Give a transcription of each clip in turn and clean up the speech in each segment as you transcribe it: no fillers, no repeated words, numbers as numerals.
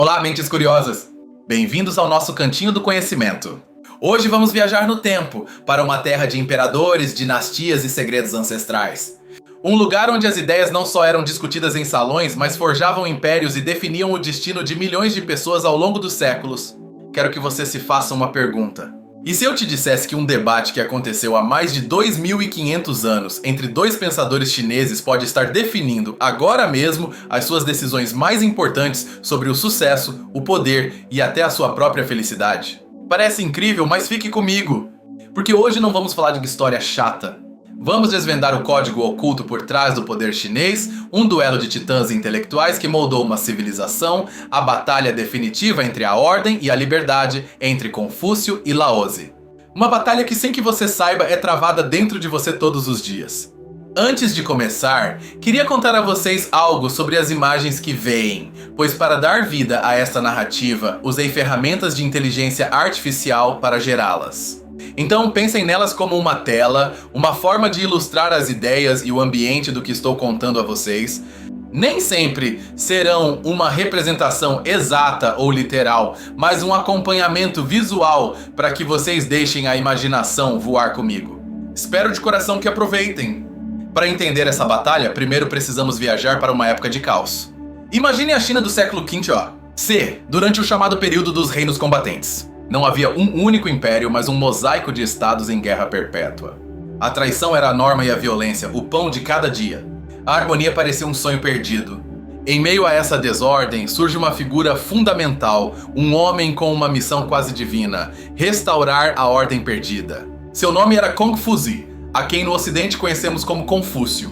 Olá, mentes curiosas! Bem-vindos ao nosso Cantinho do Conhecimento. Hoje vamos viajar no tempo, para uma terra de imperadores, dinastias e segredos ancestrais. Um lugar onde as ideias não só eram discutidas em salões, mas forjavam impérios e definiam o destino de milhões de pessoas ao longo dos séculos. Quero que você se faça uma pergunta. E se eu te dissesse que um debate que aconteceu há mais de 2.500 anos entre dois pensadores chineses pode estar definindo agora mesmo as suas decisões mais importantes sobre o sucesso, o poder e até a sua própria felicidade? Parece incrível, mas fique comigo! Porque hoje não vamos falar de história chata. Vamos desvendar o código oculto por trás do poder chinês, um duelo de titãs intelectuais que moldou uma civilização, a batalha definitiva entre a ordem e a liberdade, entre Confúcio e Laozi. Uma batalha que, sem que você saiba, é travada dentro de você todos os dias. Antes de começar, queria contar a vocês algo sobre as imagens que veem, pois para dar vida a esta narrativa, usei ferramentas de inteligência artificial para gerá-las. Então pensem nelas como uma tela, uma forma de ilustrar as ideias e o ambiente do que estou contando a vocês. Nem sempre serão uma representação exata ou literal, mas um acompanhamento visual para que vocês deixem a imaginação voar comigo. Espero de coração que aproveitem. Para entender essa batalha, primeiro precisamos viajar para uma época de caos. Imagine a China do século V durante o chamado período dos reinos combatentes. Não havia um único império, mas um mosaico de estados em guerra perpétua. A traição era a norma e a violência, o pão de cada dia. A harmonia parecia um sonho perdido. Em meio a essa desordem, surge uma figura fundamental, um homem com uma missão quase divina: restaurar a ordem perdida. Seu nome era Kongfuzi, a quem no ocidente conhecemos como Confúcio.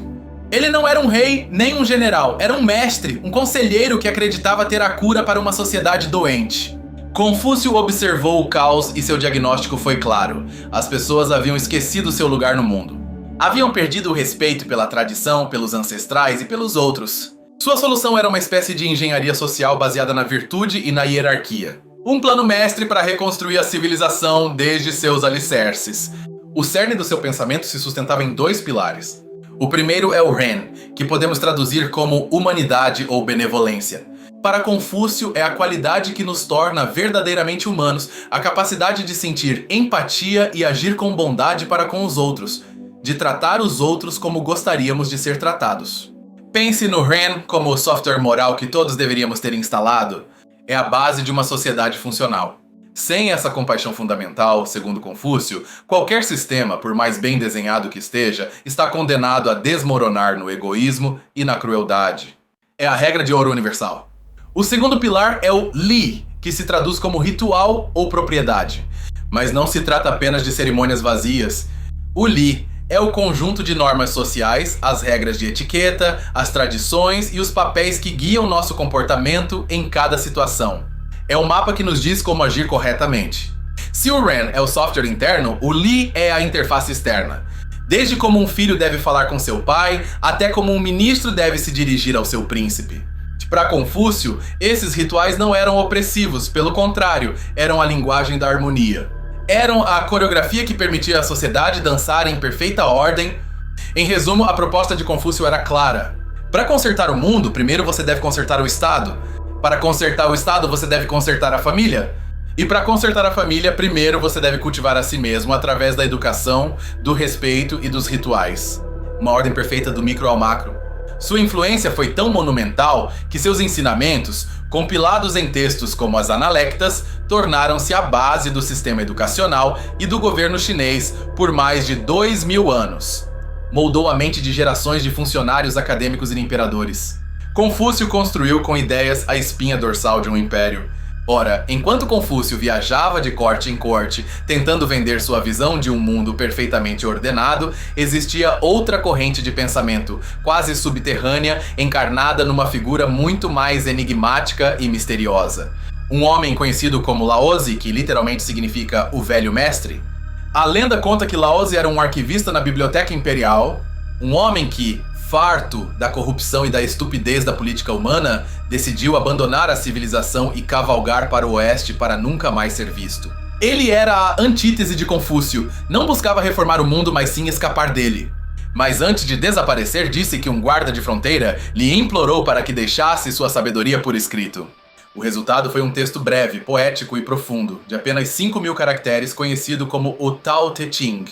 Ele não era um rei nem um general, era um mestre, um conselheiro que acreditava ter a cura para uma sociedade doente. Confúcio observou o caos e seu diagnóstico foi claro. As pessoas haviam esquecido seu lugar no mundo. Haviam perdido o respeito pela tradição, pelos ancestrais e pelos outros. Sua solução era uma espécie de engenharia social baseada na virtude e na hierarquia. Um plano mestre para reconstruir a civilização desde seus alicerces. O cerne do seu pensamento se sustentava em dois pilares. O primeiro é o Ren, que podemos traduzir como humanidade ou benevolência. Para Confúcio, é a qualidade que nos torna verdadeiramente humanos, a capacidade de sentir empatia e agir com bondade para com os outros, de tratar os outros como gostaríamos de ser tratados. Pense no Ren como o software moral que todos deveríamos ter instalado. É a base de uma sociedade funcional. Sem essa compaixão fundamental, segundo Confúcio, qualquer sistema, por mais bem desenhado que esteja, está condenado a desmoronar no egoísmo e na crueldade. É a regra de ouro universal. O segundo pilar é o Li, que se traduz como ritual ou propriedade. Mas não se trata apenas de cerimônias vazias. O Li é o conjunto de normas sociais, as regras de etiqueta, as tradições e os papéis que guiam nosso comportamento em cada situação. É o mapa que nos diz como agir corretamente. Se o Ren é o software interno, o Li é a interface externa. Desde como um filho deve falar com seu pai, até como um ministro deve se dirigir ao seu príncipe. Para Confúcio, esses rituais não eram opressivos, pelo contrário, eram a linguagem da harmonia. Eram a coreografia que permitia à sociedade dançar em perfeita ordem. Em resumo, a proposta de Confúcio era clara. Para consertar o mundo, primeiro você deve consertar o Estado. Para consertar o Estado, você deve consertar a família. E para consertar a família, primeiro você deve cultivar a si mesmo através da educação, do respeito e dos rituais. Uma ordem perfeita do micro ao macro. Sua influência foi tão monumental que seus ensinamentos, compilados em textos como as Analectas, tornaram-se a base do sistema educacional e do governo chinês por mais de 2.000 anos. Moldou a mente de gerações de funcionários acadêmicos e imperadores. Confúcio construiu com ideias a espinha dorsal de um império. Ora, enquanto Confúcio viajava de corte em corte, tentando vender sua visão de um mundo perfeitamente ordenado, existia outra corrente de pensamento, quase subterrânea, encarnada numa figura muito mais enigmática e misteriosa. Um homem conhecido como Laozi, que literalmente significa o velho mestre. A lenda conta que Laozi era um arquivista na Biblioteca Imperial, um homem que, farto da corrupção e da estupidez da política humana, decidiu abandonar a civilização e cavalgar para o oeste para nunca mais ser visto. Ele era a antítese de Confúcio, não buscava reformar o mundo, mas sim escapar dele. Mas antes de desaparecer, disse que um guarda de fronteira lhe implorou para que deixasse sua sabedoria por escrito. O resultado foi um texto breve, poético e profundo, de apenas 5.000 caracteres, conhecido como o Tao Te Ching.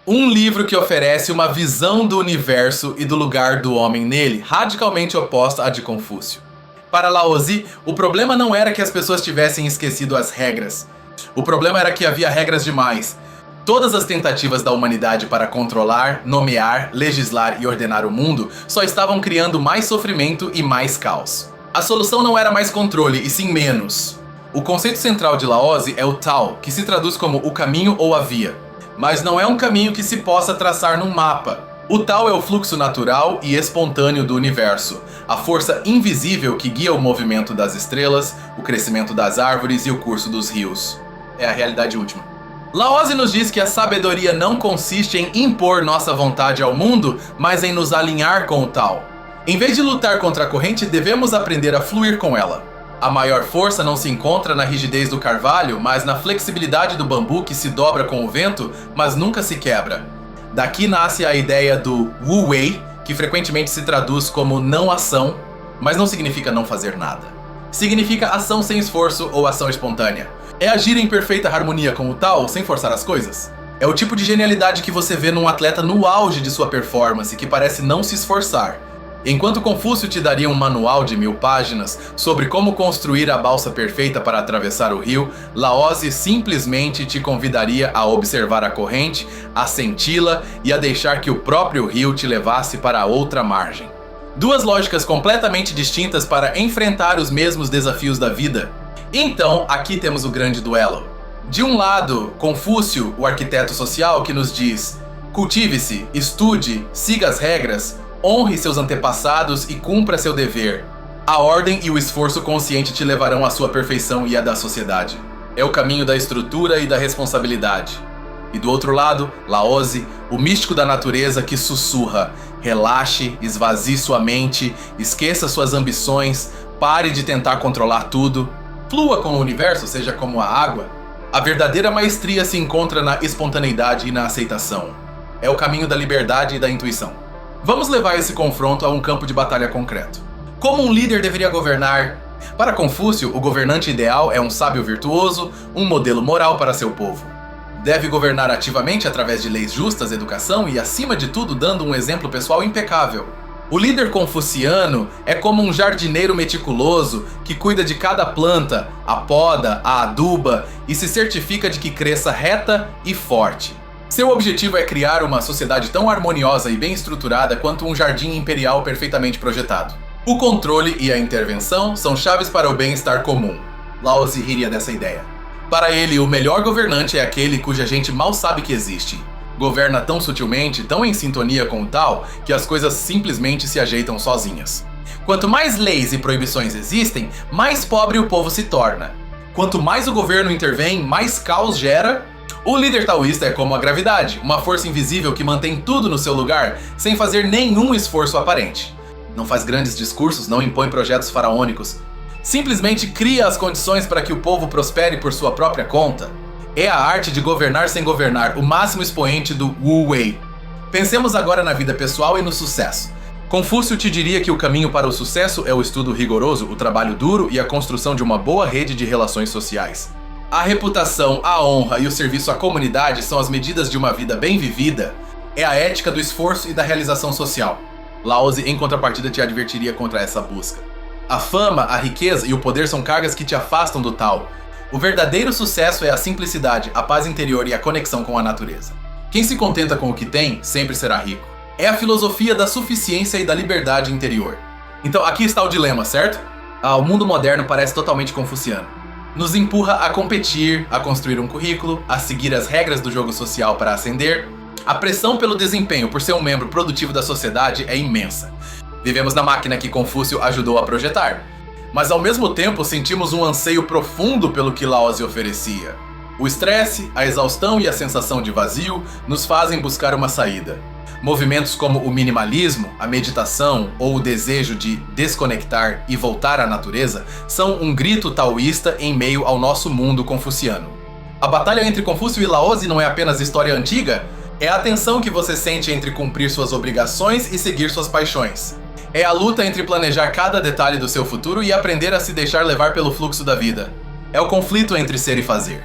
Um livro que oferece uma visão do universo e do lugar do homem nele, radicalmente oposta à de Confúcio. Para Laozi, o problema não era que as pessoas tivessem esquecido as regras. O problema era que havia regras demais. Todas as tentativas da humanidade para controlar, nomear, legislar e ordenar o mundo só estavam criando mais sofrimento e mais caos. A solução não era mais controle, e sim menos. O conceito central de Laozi é o Tao, que se traduz como o caminho ou a via. Mas não é um caminho que se possa traçar num mapa. O Tao é o fluxo natural e espontâneo do universo, a força invisível que guia o movimento das estrelas, o crescimento das árvores e o curso dos rios. É a realidade última. Laozi nos diz que a sabedoria não consiste em impor nossa vontade ao mundo, mas em nos alinhar com o Tao. Em vez de lutar contra a corrente, devemos aprender a fluir com ela. A maior força não se encontra na rigidez do carvalho, mas na flexibilidade do bambu que se dobra com o vento, mas nunca se quebra. Daqui nasce a ideia do Wu Wei, que frequentemente se traduz como não ação, mas não significa não fazer nada. Significa ação sem esforço ou ação espontânea. É agir em perfeita harmonia com o Tao sem forçar as coisas. É o tipo de genialidade que você vê num atleta no auge de sua performance, que parece não se esforçar. Enquanto Confúcio te daria um manual de 1000 páginas sobre como construir a balsa perfeita para atravessar o rio, Laozi simplesmente te convidaria a observar a corrente, a senti-la e a deixar que o próprio rio te levasse para a outra margem. Duas lógicas completamente distintas para enfrentar os mesmos desafios da vida. Então, aqui temos o grande duelo. De um lado, Confúcio, o arquiteto social, que nos diz: cultive-se, estude, siga as regras, honre seus antepassados e cumpra seu dever. A ordem e o esforço consciente te levarão à sua perfeição e à da sociedade. É o caminho da estrutura e da responsabilidade. E do outro lado, Laozi, o místico da natureza que sussurra: relaxe, esvazie sua mente, esqueça suas ambições, pare de tentar controlar tudo, flua com o universo, seja como a água. A verdadeira maestria se encontra na espontaneidade e na aceitação. É o caminho da liberdade e da intuição. Vamos levar esse confronto a um campo de batalha concreto. Como um líder deveria governar? Para Confúcio, o governante ideal é um sábio virtuoso, um modelo moral para seu povo. Deve governar ativamente através de leis justas, educação e, acima de tudo, dando um exemplo pessoal impecável. O líder confuciano é como um jardineiro meticuloso que cuida de cada planta, a poda, a aduba e se certifica de que cresça reta e forte. Seu objetivo é criar uma sociedade tão harmoniosa e bem estruturada quanto um jardim imperial perfeitamente projetado. O controle e a intervenção são chaves para o bem-estar comum. Laozi riria dessa ideia. Para ele, o melhor governante é aquele cuja gente mal sabe que existe. Governa tão sutilmente, tão em sintonia com o Tao, que as coisas simplesmente se ajeitam sozinhas. Quanto mais leis e proibições existem, mais pobre o povo se torna. Quanto mais o governo intervém, mais caos gera. O líder taoísta é como a gravidade, uma força invisível que mantém tudo no seu lugar sem fazer nenhum esforço aparente. Não faz grandes discursos, não impõe projetos faraônicos. Simplesmente cria as condições para que o povo prospere por sua própria conta. É a arte de governar sem governar, o máximo expoente do Wu Wei. Pensemos agora na vida pessoal e no sucesso. Confúcio te diria que o caminho para o sucesso é o estudo rigoroso, o trabalho duro e a construção de uma boa rede de relações sociais. A reputação, a honra e o serviço à comunidade são as medidas de uma vida bem vivida. É a ética do esforço e da realização social. Laozi, em contrapartida, te advertiria contra essa busca. A fama, a riqueza e o poder são cargas que te afastam do Tao. O verdadeiro sucesso é a simplicidade, a paz interior e a conexão com a natureza. Quem se contenta com o que tem, sempre será rico. É a filosofia da suficiência e da liberdade interior. Então aqui está o dilema, certo? O mundo moderno parece totalmente confuciano. Nos empurra a competir, a construir um currículo, a seguir as regras do jogo social para ascender. A pressão pelo desempenho por ser um membro produtivo da sociedade é imensa. Vivemos na máquina que Confúcio ajudou a projetar. Mas ao mesmo tempo sentimos um anseio profundo pelo que Laozi oferecia. O estresse, a exaustão e a sensação de vazio nos fazem buscar uma saída. Movimentos como o minimalismo, a meditação ou o desejo de desconectar e voltar à natureza são um grito taoísta em meio ao nosso mundo confuciano. A batalha entre Confúcio e Laozi não é apenas história antiga, é a tensão que você sente entre cumprir suas obrigações e seguir suas paixões. É a luta entre planejar cada detalhe do seu futuro e aprender a se deixar levar pelo fluxo da vida. É o conflito entre ser e fazer.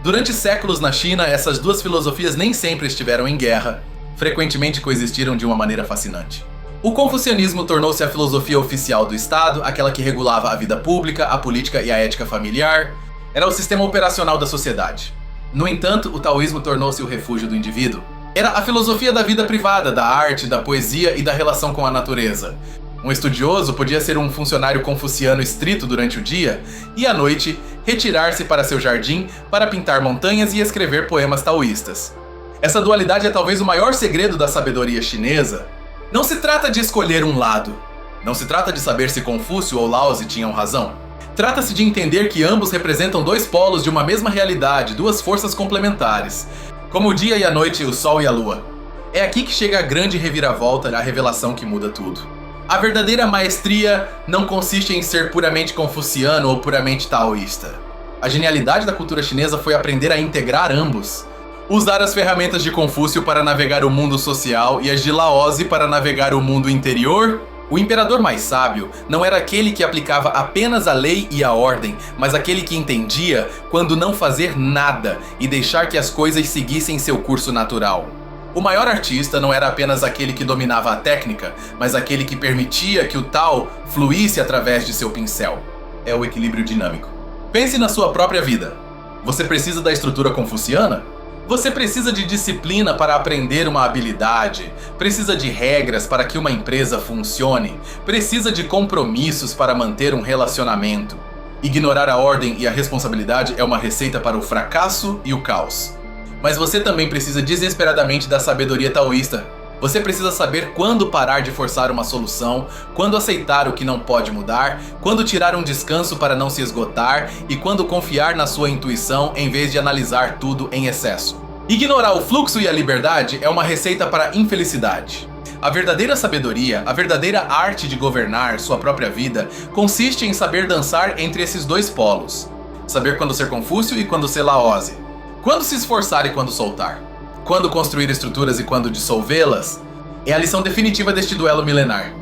Durante séculos na China, essas duas filosofias nem sempre estiveram em guerra. Frequentemente coexistiram de uma maneira fascinante. O confucionismo tornou-se a filosofia oficial do Estado, aquela que regulava a vida pública, a política e a ética familiar. Era o sistema operacional da sociedade. No entanto, o taoísmo tornou-se o refúgio do indivíduo. Era a filosofia da vida privada, da arte, da poesia e da relação com a natureza. Um estudioso podia ser um funcionário confuciano estrito durante o dia e, à noite, retirar-se para seu jardim para pintar montanhas e escrever poemas taoístas. Essa dualidade é talvez o maior segredo da sabedoria chinesa. Não se trata de escolher um lado. Não se trata de saber se Confúcio ou Lao Tse tinham razão. Trata-se de entender que ambos representam dois polos de uma mesma realidade, duas forças complementares, como o dia e a noite, o sol e a lua. É aqui que chega a grande reviravolta, a revelação que muda tudo. A verdadeira maestria não consiste em ser puramente confuciano ou puramente taoísta. A genialidade da cultura chinesa foi aprender a integrar ambos. Usar as ferramentas de Confúcio para navegar o mundo social e as de Laozi para navegar o mundo interior. O imperador mais sábio não era aquele que aplicava apenas a lei e a ordem, mas aquele que entendia quando não fazer nada e deixar que as coisas seguissem seu curso natural. O maior artista não era apenas aquele que dominava a técnica, mas aquele que permitia que o Tao fluísse através de seu pincel. É o equilíbrio dinâmico. Pense na sua própria vida. Você precisa da estrutura confuciana? Você precisa de disciplina para aprender uma habilidade, precisa de regras para que uma empresa funcione, precisa de compromissos para manter um relacionamento. Ignorar a ordem e a responsabilidade é uma receita para o fracasso e o caos. Mas você também precisa desesperadamente da sabedoria taoísta. Você precisa saber quando parar de forçar uma solução, quando aceitar o que não pode mudar, quando tirar um descanso para não se esgotar e quando confiar na sua intuição em vez de analisar tudo em excesso. Ignorar o fluxo e a liberdade é uma receita para a infelicidade. A verdadeira sabedoria, a verdadeira arte de governar sua própria vida, consiste em saber dançar entre esses dois polos. Saber quando ser Confúcio e quando ser Laozi. Quando se esforçar e quando soltar. Quando construir estruturas e quando dissolvê-las, é a lição definitiva deste duelo milenar.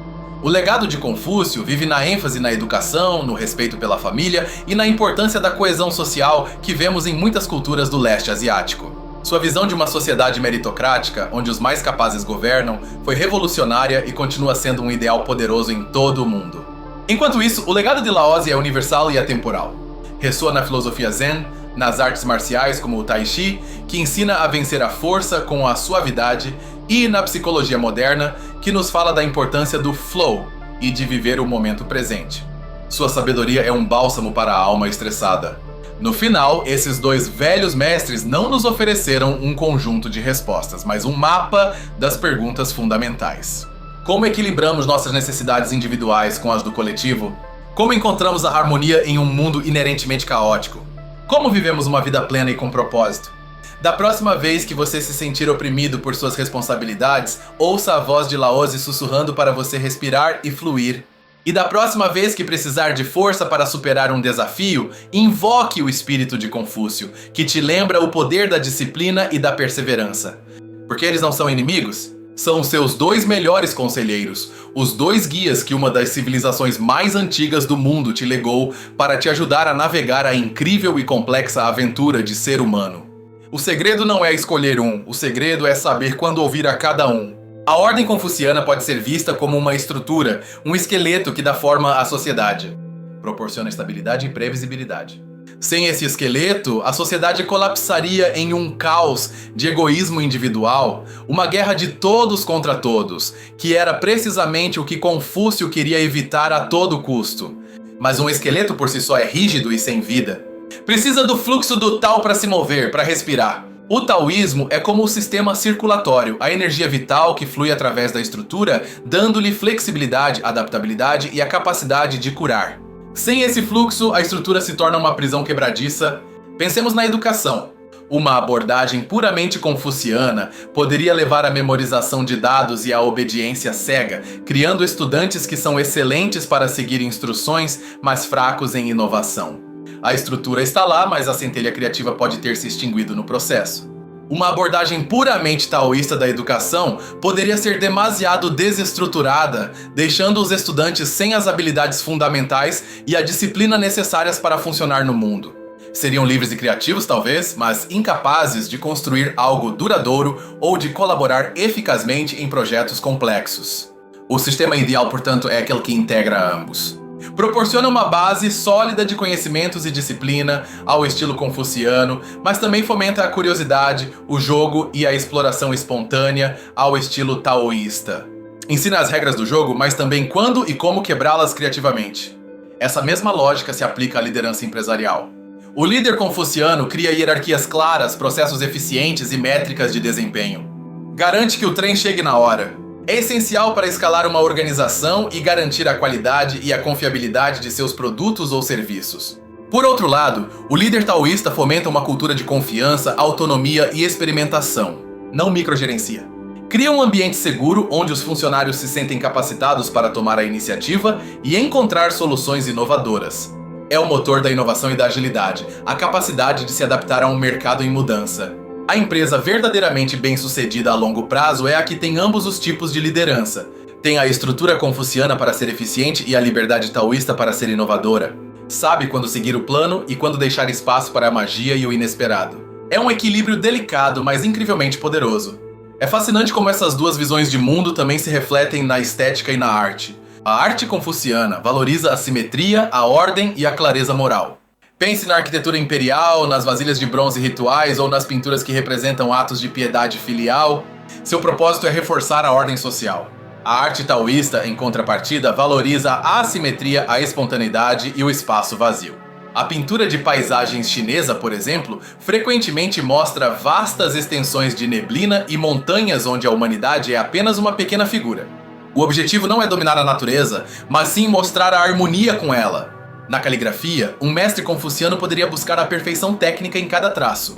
O legado de Confúcio vive na ênfase na educação, no respeito pela família e na importância da coesão social que vemos em muitas culturas do leste asiático. Sua visão de uma sociedade meritocrática, onde os mais capazes governam, foi revolucionária e continua sendo um ideal poderoso em todo o mundo. Enquanto isso, o legado de Laozi é universal e atemporal. Ressoa na filosofia Zen, nas artes marciais como o Tai Chi, que ensina a vencer a força com a suavidade, e na psicologia moderna, que nos fala da importância do flow e de viver o momento presente. Sua sabedoria é um bálsamo para a alma estressada. No final, esses dois velhos mestres não nos ofereceram um conjunto de respostas, mas um mapa das perguntas fundamentais. Como equilibramos nossas necessidades individuais com as do coletivo? Como encontramos a harmonia em um mundo inerentemente caótico? Como vivemos uma vida plena e com propósito? Da próxima vez que você se sentir oprimido por suas responsabilidades, ouça a voz de Laozi sussurrando para você respirar e fluir. E da próxima vez que precisar de força para superar um desafio, invoque o espírito de Confúcio, que te lembra o poder da disciplina e da perseverança. Porque eles não são inimigos? São os seus dois melhores conselheiros, os dois guias que uma das civilizações mais antigas do mundo te legou para te ajudar a navegar a incrível e complexa aventura de ser humano. O segredo não é escolher um, o segredo é saber quando ouvir a cada um. A ordem confuciana pode ser vista como uma estrutura, um esqueleto que dá forma à sociedade. Proporciona estabilidade e previsibilidade. Sem esse esqueleto, a sociedade colapsaria em um caos de egoísmo individual, uma guerra de todos contra todos, que era precisamente o que Confúcio queria evitar a todo custo. Mas um esqueleto por si só é rígido e sem vida. Precisa do fluxo do Tao para se mover, para respirar. O taoísmo é como o sistema circulatório, a energia vital que flui através da estrutura, dando-lhe flexibilidade, adaptabilidade e a capacidade de curar. Sem esse fluxo, a estrutura se torna uma prisão quebradiça. Pensemos na educação. Uma abordagem puramente confuciana poderia levar à memorização de dados e à obediência cega, criando estudantes que são excelentes para seguir instruções, mas fracos em inovação. A estrutura está lá, mas a centelha criativa pode ter se extinguido no processo. Uma abordagem puramente taoísta da educação poderia ser demasiado desestruturada, deixando os estudantes sem as habilidades fundamentais e a disciplina necessárias para funcionar no mundo. Seriam livres e criativos, talvez, mas incapazes de construir algo duradouro ou de colaborar eficazmente em projetos complexos. O sistema ideal, portanto, é aquele que integra ambos. Proporciona uma base sólida de conhecimentos e disciplina, ao estilo confuciano, mas também fomenta a curiosidade, o jogo e a exploração espontânea, ao estilo taoísta. Ensina as regras do jogo, mas também quando e como quebrá-las criativamente. Essa mesma lógica se aplica à liderança empresarial. O líder confuciano cria hierarquias claras, processos eficientes e métricas de desempenho. Garante que o trem chegue na hora. É essencial para escalar uma organização e garantir a qualidade e a confiabilidade de seus produtos ou serviços. Por outro lado, o líder taoísta fomenta uma cultura de confiança, autonomia e experimentação. Não microgerencia. Cria um ambiente seguro onde os funcionários se sentem capacitados para tomar a iniciativa e encontrar soluções inovadoras. É o motor da inovação e da agilidade, a capacidade de se adaptar a um mercado em mudança. A empresa verdadeiramente bem-sucedida a longo prazo é a que tem ambos os tipos de liderança. Tem a estrutura confuciana para ser eficiente e a liberdade taoísta para ser inovadora. Sabe quando seguir o plano e quando deixar espaço para a magia e o inesperado. É um equilíbrio delicado, mas incrivelmente poderoso. É fascinante como essas duas visões de mundo também se refletem na estética e na arte. A arte confuciana valoriza a simetria, a ordem e a clareza moral. Pense na arquitetura imperial, nas vasilhas de bronze rituais ou nas pinturas que representam atos de piedade filial. Seu propósito é reforçar a ordem social. A arte taoísta, em contrapartida, valoriza a assimetria, a espontaneidade e o espaço vazio. A pintura de paisagens chinesa, por exemplo, frequentemente mostra vastas extensões de neblina e montanhas onde a humanidade é apenas uma pequena figura. O objetivo não é dominar a natureza, mas sim mostrar a harmonia com ela. Na caligrafia, um mestre confuciano poderia buscar a perfeição técnica em cada traço.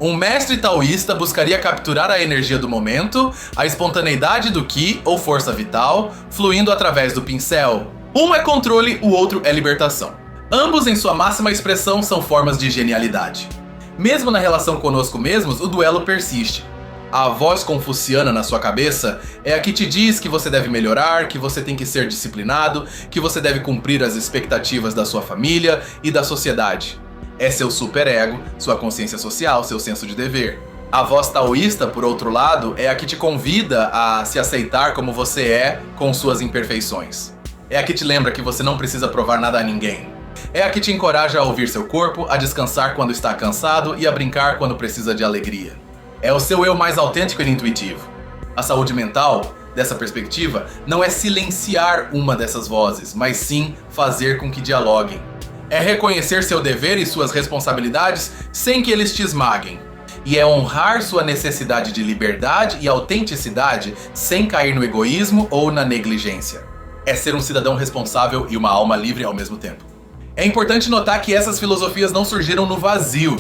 Um mestre taoísta buscaria capturar a energia do momento, a espontaneidade do Qi ou força vital, fluindo através do pincel. Um é controle, o outro é libertação. Ambos, em sua máxima expressão, são formas de genialidade. Mesmo na relação conosco mesmos, o duelo persiste. A voz confuciana na sua cabeça é a que te diz que você deve melhorar, que você tem que ser disciplinado, que você deve cumprir as expectativas da sua família e da sociedade. É seu superego, sua consciência social, seu senso de dever. A voz taoísta, por outro lado, é a que te convida a se aceitar como você é, com suas imperfeições. É a que te lembra que você não precisa provar nada a ninguém. É a que te encoraja a ouvir seu corpo, a descansar quando está cansado e a brincar quando precisa de alegria. É o seu eu mais autêntico e intuitivo. A saúde mental, dessa perspectiva, não é silenciar uma dessas vozes, mas sim fazer com que dialoguem. É reconhecer seu dever e suas responsabilidades sem que eles te esmaguem. E é honrar sua necessidade de liberdade e autenticidade sem cair no egoísmo ou na negligência. É ser um cidadão responsável e uma alma livre ao mesmo tempo. É importante notar que essas filosofias não surgiram no vazio.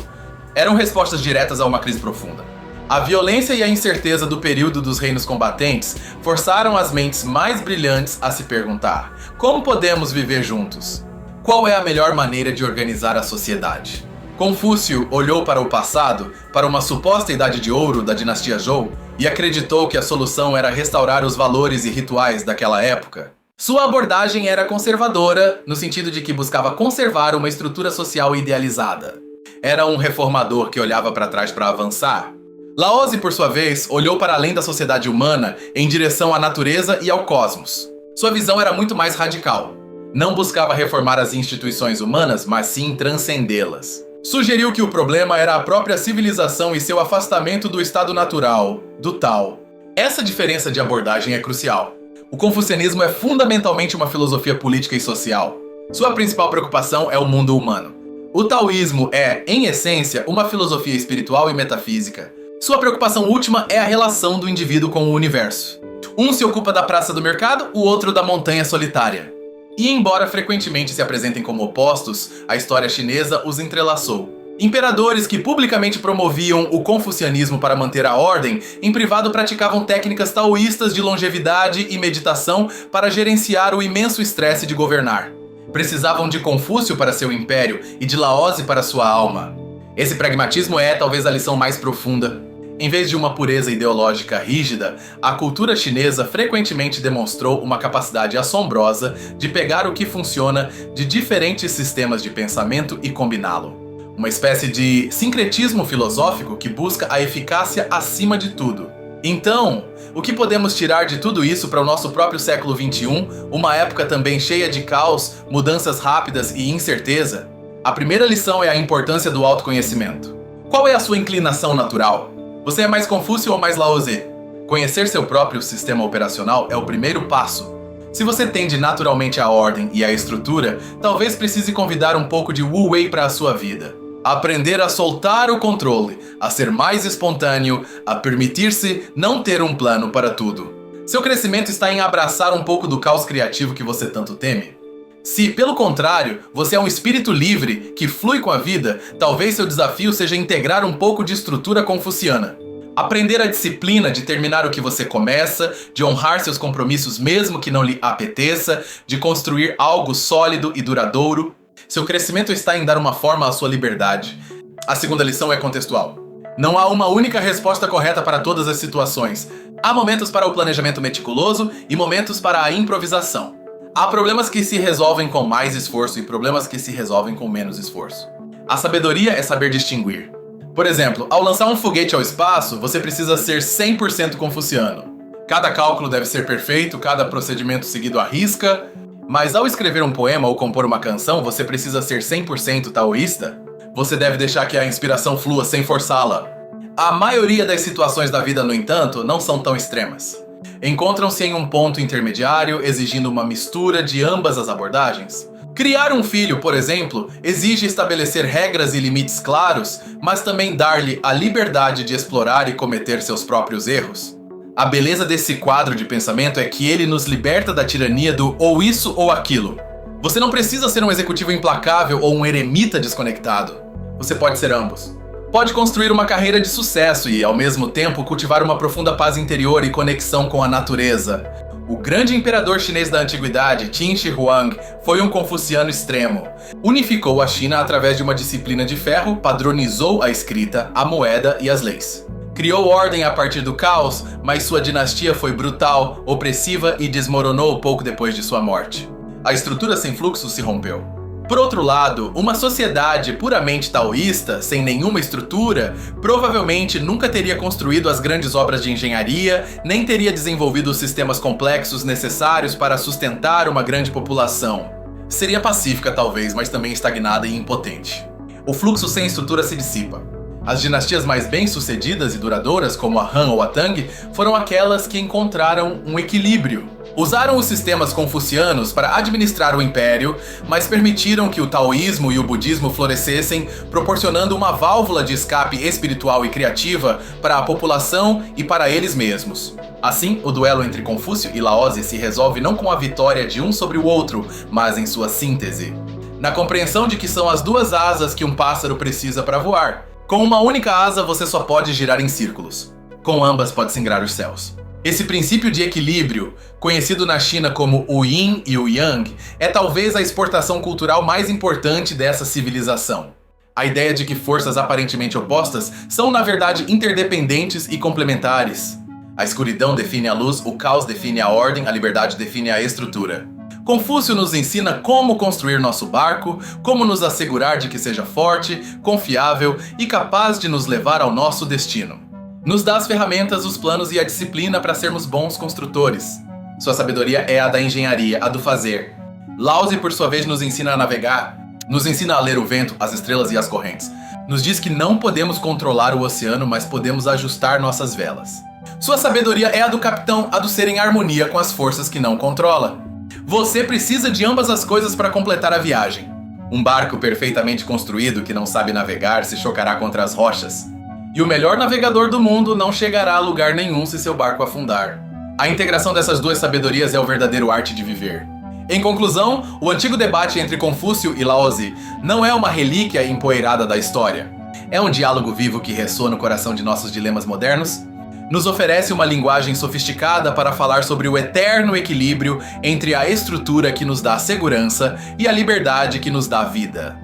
Eram respostas diretas a uma crise profunda. A violência e a incerteza do período dos reinos combatentes forçaram as mentes mais brilhantes a se perguntar: como podemos viver juntos? Qual é a melhor maneira de organizar a sociedade? Confúcio olhou para o passado, para uma suposta idade de ouro da dinastia Zhou, e acreditou que a solução era restaurar os valores e rituais daquela época. Sua abordagem era conservadora, no sentido de que buscava conservar uma estrutura social idealizada. Era um reformador que olhava para trás para avançar. Laozi, por sua vez, olhou para além da sociedade humana em direção à natureza e ao cosmos. Sua visão era muito mais radical. Não buscava reformar as instituições humanas, mas sim transcendê-las. Sugeriu que o problema era a própria civilização e seu afastamento do estado natural, do Tao. Essa diferença de abordagem é crucial. O confucianismo é fundamentalmente uma filosofia política e social. Sua principal preocupação é o mundo humano. O taoísmo é, em essência, uma filosofia espiritual e metafísica. Sua preocupação última é a relação do indivíduo com o universo. Um se ocupa da praça do mercado, o outro da montanha solitária. E embora frequentemente se apresentem como opostos, a história chinesa os entrelaçou. Imperadores que publicamente promoviam o confucianismo para manter a ordem, em privado praticavam técnicas taoístas de longevidade e meditação para gerenciar o imenso estresse de governar. Precisavam de Confúcio para seu império e de Laozi para sua alma. Esse pragmatismo é talvez a lição mais profunda. Em vez de uma pureza ideológica rígida, a cultura chinesa frequentemente demonstrou uma capacidade assombrosa de pegar o que funciona de diferentes sistemas de pensamento e combiná-lo. Uma espécie de sincretismo filosófico que busca a eficácia acima de tudo. Então, o que podemos tirar de tudo isso para o nosso próprio século XXI, uma época também cheia de caos, mudanças rápidas e incerteza? A primeira lição é a importância do autoconhecimento. Qual é a sua inclinação natural? Você é mais Confúcio ou mais Lao Tse? Conhecer seu próprio sistema operacional é o primeiro passo. Se você tende naturalmente à ordem e à estrutura, talvez precise convidar um pouco de Wu Wei para a sua vida. Aprender a soltar o controle, a ser mais espontâneo, a permitir-se não ter um plano para tudo. Seu crescimento está em abraçar um pouco do caos criativo que você tanto teme? Se, pelo contrário, você é um espírito livre, que flui com a vida, talvez seu desafio seja integrar um pouco de estrutura confuciana. Aprender a disciplina de terminar o que você começa, de honrar seus compromissos mesmo que não lhe apeteça, de construir algo sólido e duradouro. Seu crescimento está em dar uma forma à sua liberdade. A segunda lição é contextual. Não há uma única resposta correta para todas as situações. Há momentos para o planejamento meticuloso e momentos para a improvisação. Há problemas que se resolvem com mais esforço e problemas que se resolvem com menos esforço. A sabedoria é saber distinguir. Por exemplo, ao lançar um foguete ao espaço, você precisa ser 100% confuciano. Cada cálculo deve ser perfeito, cada procedimento seguido à risca. Mas ao escrever um poema ou compor uma canção, você precisa ser 100% taoísta? Você deve deixar que a inspiração flua sem forçá-la. A maioria das situações da vida, no entanto, não são tão extremas. Encontram-se em um ponto intermediário, exigindo uma mistura de ambas as abordagens. Criar um filho, por exemplo, exige estabelecer regras e limites claros, mas também dar-lhe a liberdade de explorar e cometer seus próprios erros. A beleza desse quadro de pensamento é que ele nos liberta da tirania do ou isso ou aquilo. Você não precisa ser um executivo implacável ou um eremita desconectado. Você pode ser ambos. Pode construir uma carreira de sucesso e, ao mesmo tempo, cultivar uma profunda paz interior e conexão com a natureza. O grande imperador chinês da antiguidade, Qin Shi Huang, foi um confuciano extremo. Unificou a China através de uma disciplina de ferro, padronizou a escrita, a moeda e as leis. Criou ordem a partir do caos, mas sua dinastia foi brutal, opressiva e desmoronou pouco depois de sua morte. A estrutura sem fluxo se rompeu. Por outro lado, uma sociedade puramente taoísta, sem nenhuma estrutura, provavelmente nunca teria construído as grandes obras de engenharia, nem teria desenvolvido os sistemas complexos necessários para sustentar uma grande população. Seria pacífica talvez, mas também estagnada e impotente. O fluxo sem estrutura se dissipa. As dinastias mais bem-sucedidas e duradouras, como a Han ou a Tang, foram aquelas que encontraram um equilíbrio. Usaram os sistemas confucianos para administrar o império, mas permitiram que o taoísmo e o budismo florescessem, proporcionando uma válvula de escape espiritual e criativa para a população e para eles mesmos. Assim, o duelo entre Confúcio e Lao Tse se resolve não com a vitória de um sobre o outro, mas em sua síntese. Na compreensão de que são as duas asas que um pássaro precisa para voar. Com uma única asa você só pode girar em círculos. Com ambas pode singrar os céus. Esse princípio de equilíbrio, conhecido na China como o Yin e o Yang, é talvez a exportação cultural mais importante dessa civilização. A ideia de que forças aparentemente opostas são na verdade interdependentes e complementares. A escuridão define a luz, o caos define a ordem, a liberdade define a estrutura. Confúcio nos ensina como construir nosso barco, como nos assegurar de que seja forte, confiável e capaz de nos levar ao nosso destino. Nos dá as ferramentas, os planos e a disciplina para sermos bons construtores. Sua sabedoria é a da engenharia, a do fazer. Lao Tse, por sua vez, nos ensina a navegar, nos ensina a ler o vento, as estrelas e as correntes. Nos diz que não podemos controlar o oceano, mas podemos ajustar nossas velas. Sua sabedoria é a do capitão, a do ser em harmonia com as forças que não controla. Você precisa de ambas as coisas para completar a viagem. Um barco perfeitamente construído que não sabe navegar se chocará contra as rochas. E o melhor navegador do mundo não chegará a lugar nenhum se seu barco afundar. A integração dessas duas sabedorias é o verdadeiro arte de viver. Em conclusão, o antigo debate entre Confúcio e Lao Tse não é uma relíquia empoeirada da história. É um diálogo vivo que ressoa no coração de nossos dilemas modernos. Nos oferece uma linguagem sofisticada para falar sobre o eterno equilíbrio entre a estrutura que nos dá segurança e a liberdade que nos dá vida.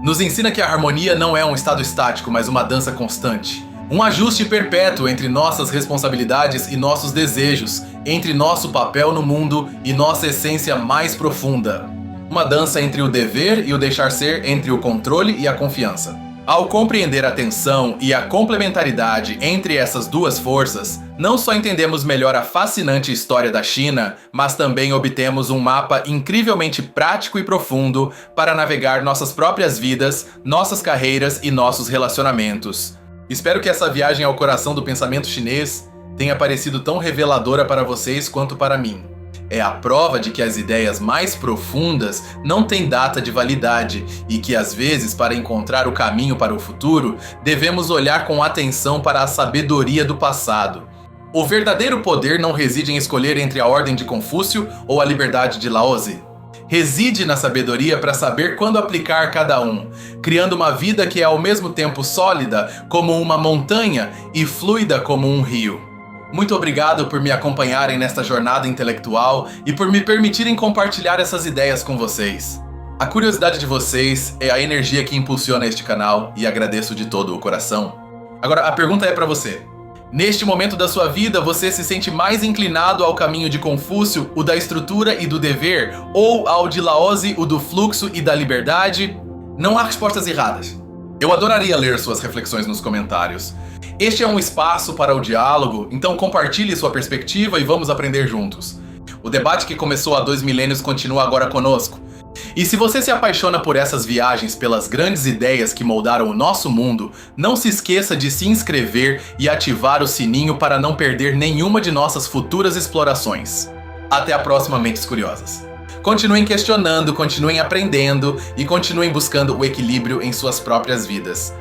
Nos ensina que a harmonia não é um estado estático, mas uma dança constante. Um ajuste perpétuo entre nossas responsabilidades e nossos desejos, entre nosso papel no mundo e nossa essência mais profunda. Uma dança entre o dever e o deixar ser, entre o controle e a confiança. Ao compreender a tensão e a complementaridade entre essas duas forças, não só entendemos melhor a fascinante história da China, mas também obtemos um mapa incrivelmente prático e profundo para navegar nossas próprias vidas, nossas carreiras e nossos relacionamentos. Espero que essa viagem ao coração do pensamento chinês tenha parecido tão reveladora para vocês quanto para mim. É a prova de que as ideias mais profundas não têm data de validade e que, às vezes, para encontrar o caminho para o futuro, devemos olhar com atenção para a sabedoria do passado. O verdadeiro poder não reside em escolher entre a ordem de Confúcio ou a liberdade de Laozi. Reside na sabedoria para saber quando aplicar cada um, criando uma vida que é ao mesmo tempo sólida como uma montanha e fluida como um rio. Muito obrigado por me acompanharem nesta jornada intelectual e por me permitirem compartilhar essas ideias com vocês. A curiosidade de vocês é a energia que impulsiona este canal e agradeço de todo o coração. Agora, a pergunta é para você. Neste momento da sua vida, você se sente mais inclinado ao caminho de Confúcio, o da estrutura e do dever, ou ao de Laozi, o do fluxo e da liberdade? Não há respostas erradas. Eu adoraria ler suas reflexões nos comentários. Este é um espaço para o diálogo, então compartilhe sua perspectiva e vamos aprender juntos. O debate que começou há 2 milênios continua agora conosco. E se você se apaixona por essas viagens, pelas grandes ideias que moldaram o nosso mundo, não se esqueça de se inscrever e ativar o sininho para não perder nenhuma de nossas futuras explorações. Até a próxima, Mentes Curiosas. Continuem questionando, continuem aprendendo e continuem buscando o equilíbrio em suas próprias vidas.